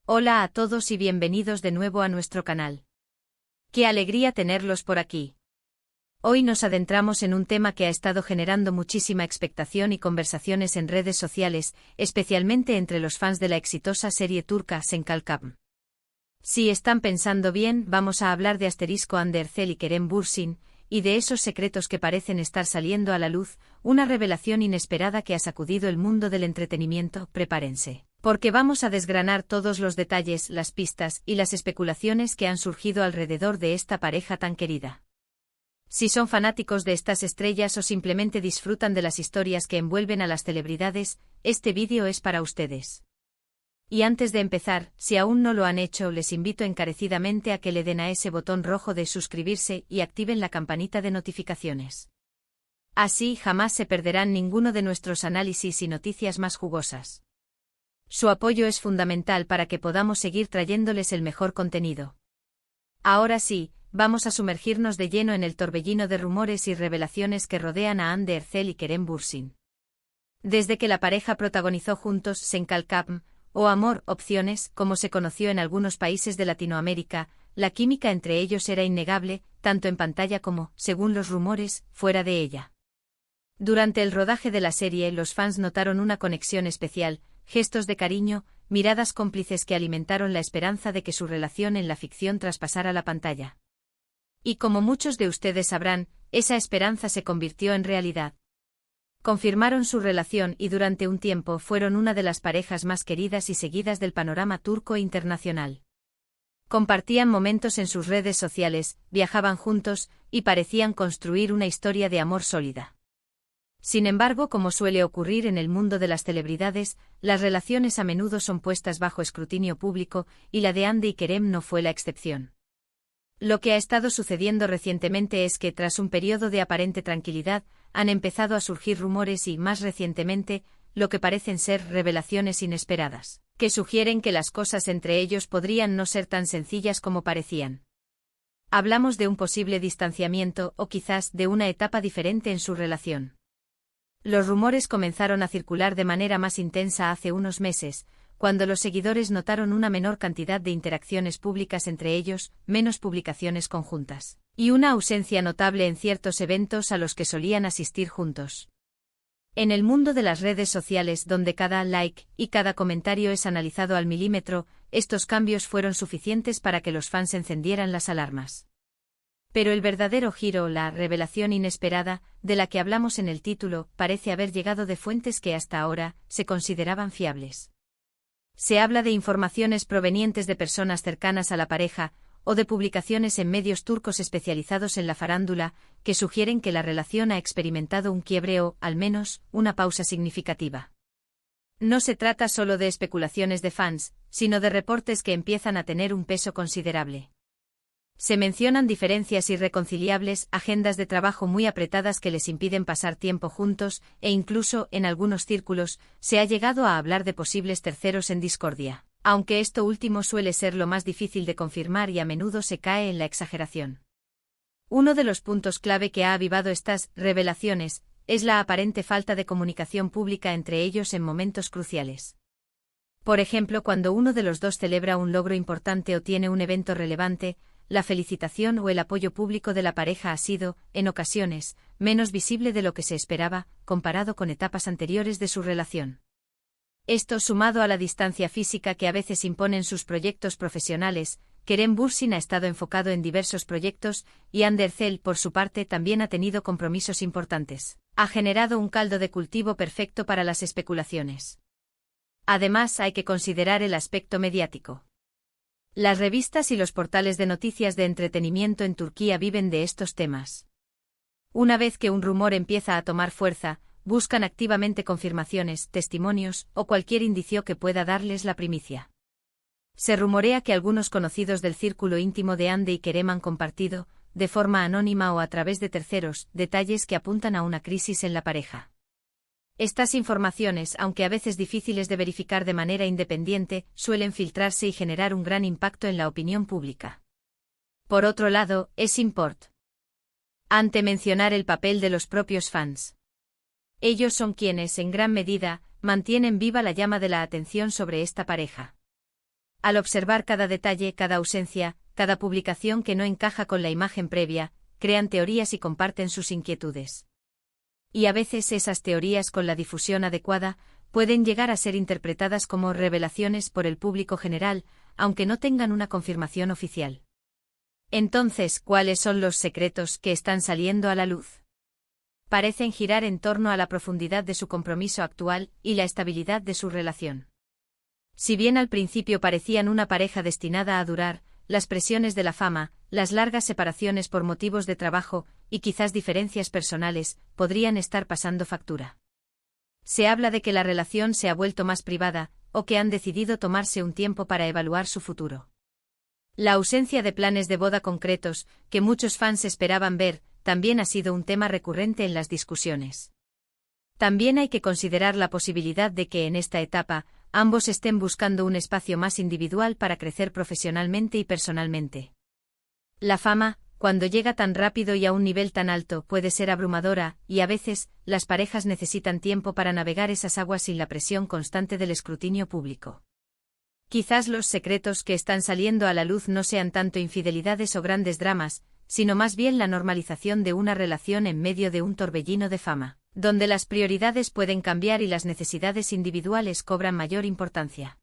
Hola a todos y bienvenidos de nuevo a nuestro canal. ¡Qué alegría tenerlos por aquí! Hoy nos adentramos en un tema que ha estado generando muchísima expectación y conversaciones en redes sociales, especialmente entre los fans de la exitosa serie turca Senkalkam. Si están pensando bien, vamos a hablar de Hande Erçel y Kerem Bürsin, y de esos secretos que parecen estar saliendo a la luz, una revelación inesperada que ha sacudido el mundo del entretenimiento. Prepárense, porque vamos a desgranar todos los detalles, las pistas y las especulaciones que han surgido alrededor de esta pareja tan querida. Si son fanáticos de estas estrellas o simplemente disfrutan de las historias que envuelven a las celebridades, este vídeo es para ustedes. Y antes de empezar, si aún no lo han hecho, les invito encarecidamente a que le den a ese botón rojo de suscribirse y activen la campanita de notificaciones. Así jamás se perderán ninguno de nuestros análisis y noticias más jugosas. Su apoyo es fundamental para que podamos seguir trayéndoles el mejor contenido. Ahora sí, vamos a sumergirnos de lleno en el torbellino de rumores y revelaciones que rodean a Hande Erçel y Kerem Bürsin. Desde que la pareja protagonizó juntos Senkalkam, o Amor, Opciones, como se conoció en algunos países de Latinoamérica, la química entre ellos era innegable, tanto en pantalla como, según los rumores, fuera de ella. Durante el rodaje de la serie, los fans notaron una conexión especial, gestos de cariño, miradas cómplices que alimentaron la esperanza de que su relación en la ficción traspasara la pantalla. Y como muchos de ustedes sabrán, esa esperanza se convirtió en realidad. Confirmaron su relación y durante un tiempo fueron una de las parejas más queridas y seguidas del panorama turco internacional. Compartían momentos en sus redes sociales, viajaban juntos, y parecían construir una historia de amor sólida. Sin embargo, como suele ocurrir en el mundo de las celebridades, las relaciones a menudo son puestas bajo escrutinio público, y la de Hande y Kerem no fue la excepción. Lo que ha estado sucediendo recientemente es que, tras un periodo de aparente tranquilidad, han empezado a surgir rumores y, más recientemente, lo que parecen ser revelaciones inesperadas, que sugieren que las cosas entre ellos podrían no ser tan sencillas como parecían. Hablamos de un posible distanciamiento o quizás de una etapa diferente en su relación. Los rumores comenzaron a circular de manera más intensa hace unos meses, cuando los seguidores notaron una menor cantidad de interacciones públicas entre ellos, menos publicaciones conjuntas, y una ausencia notable en ciertos eventos a los que solían asistir juntos. En el mundo de las redes sociales, donde cada like y cada comentario es analizado al milímetro, estos cambios fueron suficientes para que los fans encendieran las alarmas. Pero el verdadero giro, la revelación inesperada, de la que hablamos en el título, parece haber llegado de fuentes que hasta ahora se consideraban fiables. Se habla de informaciones provenientes de personas cercanas a la pareja, o de publicaciones en medios turcos especializados en la farándula, que sugieren que la relación ha experimentado un quiebre o, al menos, una pausa significativa. No se trata solo de especulaciones de fans, sino de reportes que empiezan a tener un peso considerable. Se mencionan diferencias irreconciliables, agendas de trabajo muy apretadas que les impiden pasar tiempo juntos, e incluso, en algunos círculos, se ha llegado a hablar de posibles terceros en discordia, aunque esto último suele ser lo más difícil de confirmar y a menudo se cae en la exageración. Uno de los puntos clave que ha avivado estas revelaciones es la aparente falta de comunicación pública entre ellos en momentos cruciales. Por ejemplo, cuando uno de los dos celebra un logro importante o tiene un evento relevante, la felicitación o el apoyo público de la pareja ha sido, en ocasiones, menos visible de lo que se esperaba, comparado con etapas anteriores de su relación. Esto, sumado a la distancia física que a veces imponen sus proyectos profesionales, Kerem Bürsin ha estado enfocado en diversos proyectos, y Hande Erçel, por su parte, también ha tenido compromisos importantes. Ha generado un caldo de cultivo perfecto para las especulaciones. Además, hay que considerar el aspecto mediático. Las revistas y los portales de noticias de entretenimiento en Turquía viven de estos temas. Una vez que un rumor empieza a tomar fuerza, buscan activamente confirmaciones, testimonios o cualquier indicio que pueda darles la primicia. Se rumorea que algunos conocidos del círculo íntimo de Hande y Kerem han compartido, de forma anónima o a través de terceros, detalles que apuntan a una crisis en la pareja. Estas informaciones, aunque a veces difíciles de verificar de manera independiente, suelen filtrarse y generar un gran impacto en la opinión pública. Por otro lado, es importante mencionar el papel de los propios fans. Ellos son quienes, en gran medida, mantienen viva la llama de la atención sobre esta pareja. Al observar cada detalle, cada ausencia, cada publicación que no encaja con la imagen previa, crean teorías y comparten sus inquietudes. Y a veces esas teorías, con la difusión adecuada, pueden llegar a ser interpretadas como revelaciones por el público general, aunque no tengan una confirmación oficial. Entonces, ¿cuáles son los secretos que están saliendo a la luz? Parecen girar en torno a la profundidad de su compromiso actual y la estabilidad de su relación. Si bien al principio parecían una pareja destinada a durar, las presiones de la fama, las largas separaciones por motivos de trabajo y quizás diferencias personales podrían estar pasando factura. Se habla de que la relación se ha vuelto más privada, o que han decidido tomarse un tiempo para evaluar su futuro. La ausencia de planes de boda concretos, que muchos fans esperaban ver, también ha sido un tema recurrente en las discusiones. También hay que considerar la posibilidad de que en esta etapa, ambos estén buscando un espacio más individual para crecer profesionalmente y personalmente. La fama, cuando llega tan rápido y a un nivel tan alto, puede ser abrumadora, y a veces, las parejas necesitan tiempo para navegar esas aguas sin la presión constante del escrutinio público. Quizás los secretos que están saliendo a la luz no sean tanto infidelidades o grandes dramas, sino más bien la normalización de una relación en medio de un torbellino de fama, donde las prioridades pueden cambiar y las necesidades individuales cobran mayor importancia.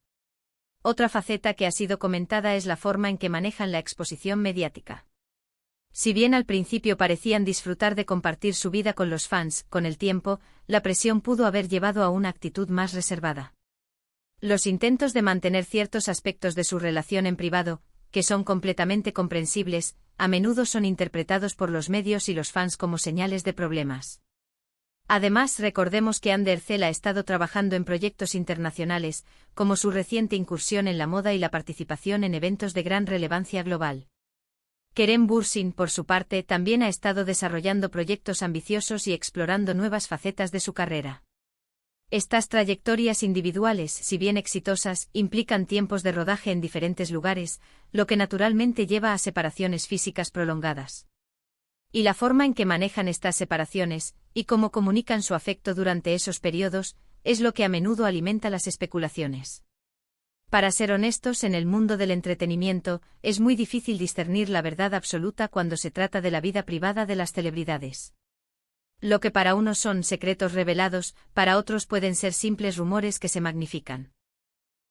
Otra faceta que ha sido comentada es la forma en que manejan la exposición mediática. Si bien al principio parecían disfrutar de compartir su vida con los fans, con el tiempo, la presión pudo haber llevado a una actitud más reservada. Los intentos de mantener ciertos aspectos de su relación en privado, que son completamente comprensibles, a menudo son interpretados por los medios y los fans como señales de problemas. Además, recordemos que Andercel ha estado trabajando en proyectos internacionales, como su reciente incursión en la moda y la participación en eventos de gran relevancia global. Kerem Bürsin, por su parte, también ha estado desarrollando proyectos ambiciosos y explorando nuevas facetas de su carrera. Estas trayectorias individuales, si bien exitosas, implican tiempos de rodaje en diferentes lugares, lo que naturalmente lleva a separaciones físicas prolongadas. Y la forma en que manejan estas separaciones, y cómo comunican su afecto durante esos periodos, es lo que a menudo alimenta las especulaciones. Para ser honestos, en el mundo del entretenimiento, es muy difícil discernir la verdad absoluta cuando se trata de la vida privada de las celebridades. Lo que para unos son secretos revelados, para otros pueden ser simples rumores que se magnifican.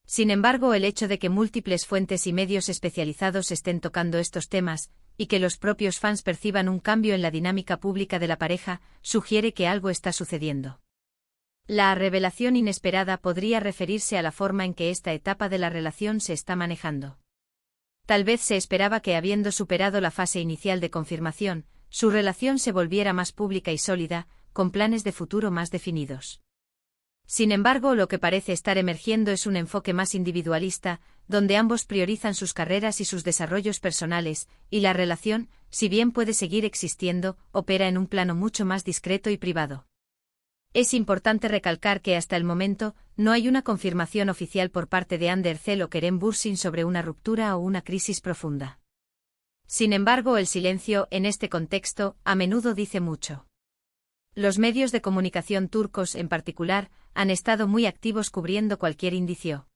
Sin embargo, el hecho de que múltiples fuentes y medios especializados estén tocando estos temas, y que los propios fans perciban un cambio en la dinámica pública de la pareja, sugiere que algo está sucediendo. La revelación inesperada podría referirse a la forma en que esta etapa de la relación se está manejando. Tal vez se esperaba que, habiendo superado la fase inicial de confirmación, su relación se volviera más pública y sólida, con planes de futuro más definidos. Sin embargo, lo que parece estar emergiendo es un enfoque más individualista, donde ambos priorizan sus carreras y sus desarrollos personales, y la relación, si bien puede seguir existiendo, opera en un plano mucho más discreto y privado. Es importante recalcar que hasta el momento, no hay una confirmación oficial por parte de Andercel o Kerem Bürsin sobre una ruptura o una crisis profunda. Sin embargo, el silencio, en este contexto, a menudo dice mucho. Los medios de comunicación turcos, en particular, han estado muy activos cubriendo cualquier indicio.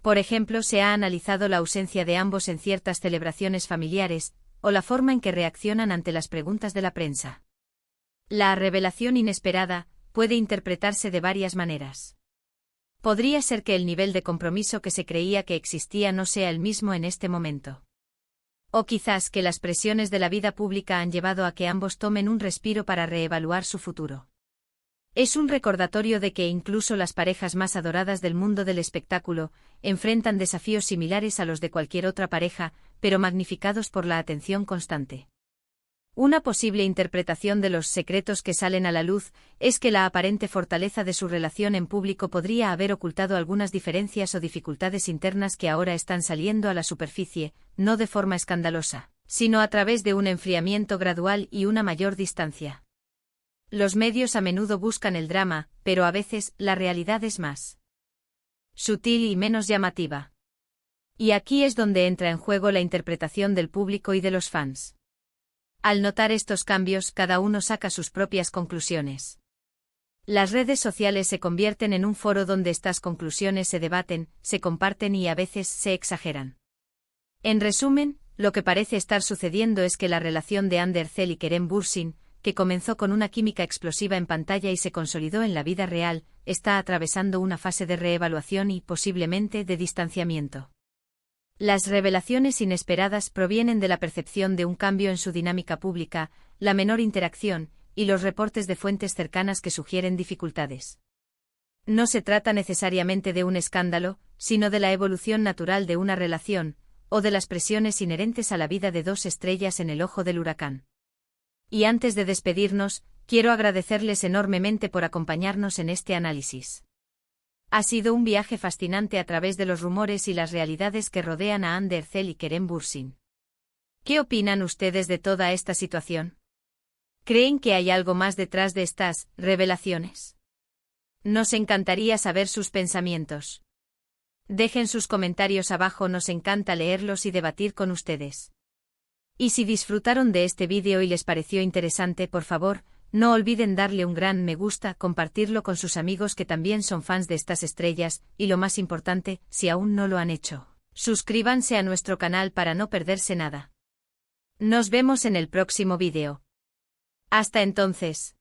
Por ejemplo, se ha analizado la ausencia de ambos en ciertas celebraciones familiares, o la forma en que reaccionan ante las preguntas de la prensa. La revelación inesperada puede interpretarse de varias maneras. Podría ser que el nivel de compromiso que se creía que existía no sea el mismo en este momento. O quizás que las presiones de la vida pública han llevado a que ambos tomen un respiro para reevaluar su futuro. Es un recordatorio de que incluso las parejas más adoradas del mundo del espectáculo enfrentan desafíos similares a los de cualquier otra pareja, pero magnificados por la atención constante. Una posible interpretación de los secretos que salen a la luz es que la aparente fortaleza de su relación en público podría haber ocultado algunas diferencias o dificultades internas que ahora están saliendo a la superficie, no de forma escandalosa, sino a través de un enfriamiento gradual y una mayor distancia. Los medios a menudo buscan el drama, pero a veces la realidad es más sutil y menos llamativa. Y aquí es donde entra en juego la interpretación del público y de los fans. Al notar estos cambios, cada uno saca sus propias conclusiones. Las redes sociales se convierten en un foro donde estas conclusiones se debaten, se comparten y a veces se exageran. En resumen, lo que parece estar sucediendo es que la relación de Ander Cell y Kerem Bürsin, que comenzó con una química explosiva en pantalla y se consolidó en la vida real, está atravesando una fase de reevaluación y, posiblemente, de distanciamiento. Las revelaciones inesperadas provienen de la percepción de un cambio en su dinámica pública, la menor interacción, y los reportes de fuentes cercanas que sugieren dificultades. No se trata necesariamente de un escándalo, sino de la evolución natural de una relación, o de las presiones inherentes a la vida de dos estrellas en el ojo del huracán. Y antes de despedirnos, quiero agradecerles enormemente por acompañarnos en este análisis. Ha sido un viaje fascinante a través de los rumores y las realidades que rodean a Ander Cell y Kerem Bürsin. ¿Qué opinan ustedes de toda esta situación? ¿Creen que hay algo más detrás de estas revelaciones? Nos encantaría saber sus pensamientos. Dejen sus comentarios abajo, nos encanta leerlos y debatir con ustedes. Y si disfrutaron de este vídeo y les pareció interesante, por favor, no olviden darle un gran me gusta, compartirlo con sus amigos que también son fans de estas estrellas, y lo más importante, si aún no lo han hecho, suscríbanse a nuestro canal para no perderse nada. Nos vemos en el próximo vídeo. Hasta entonces.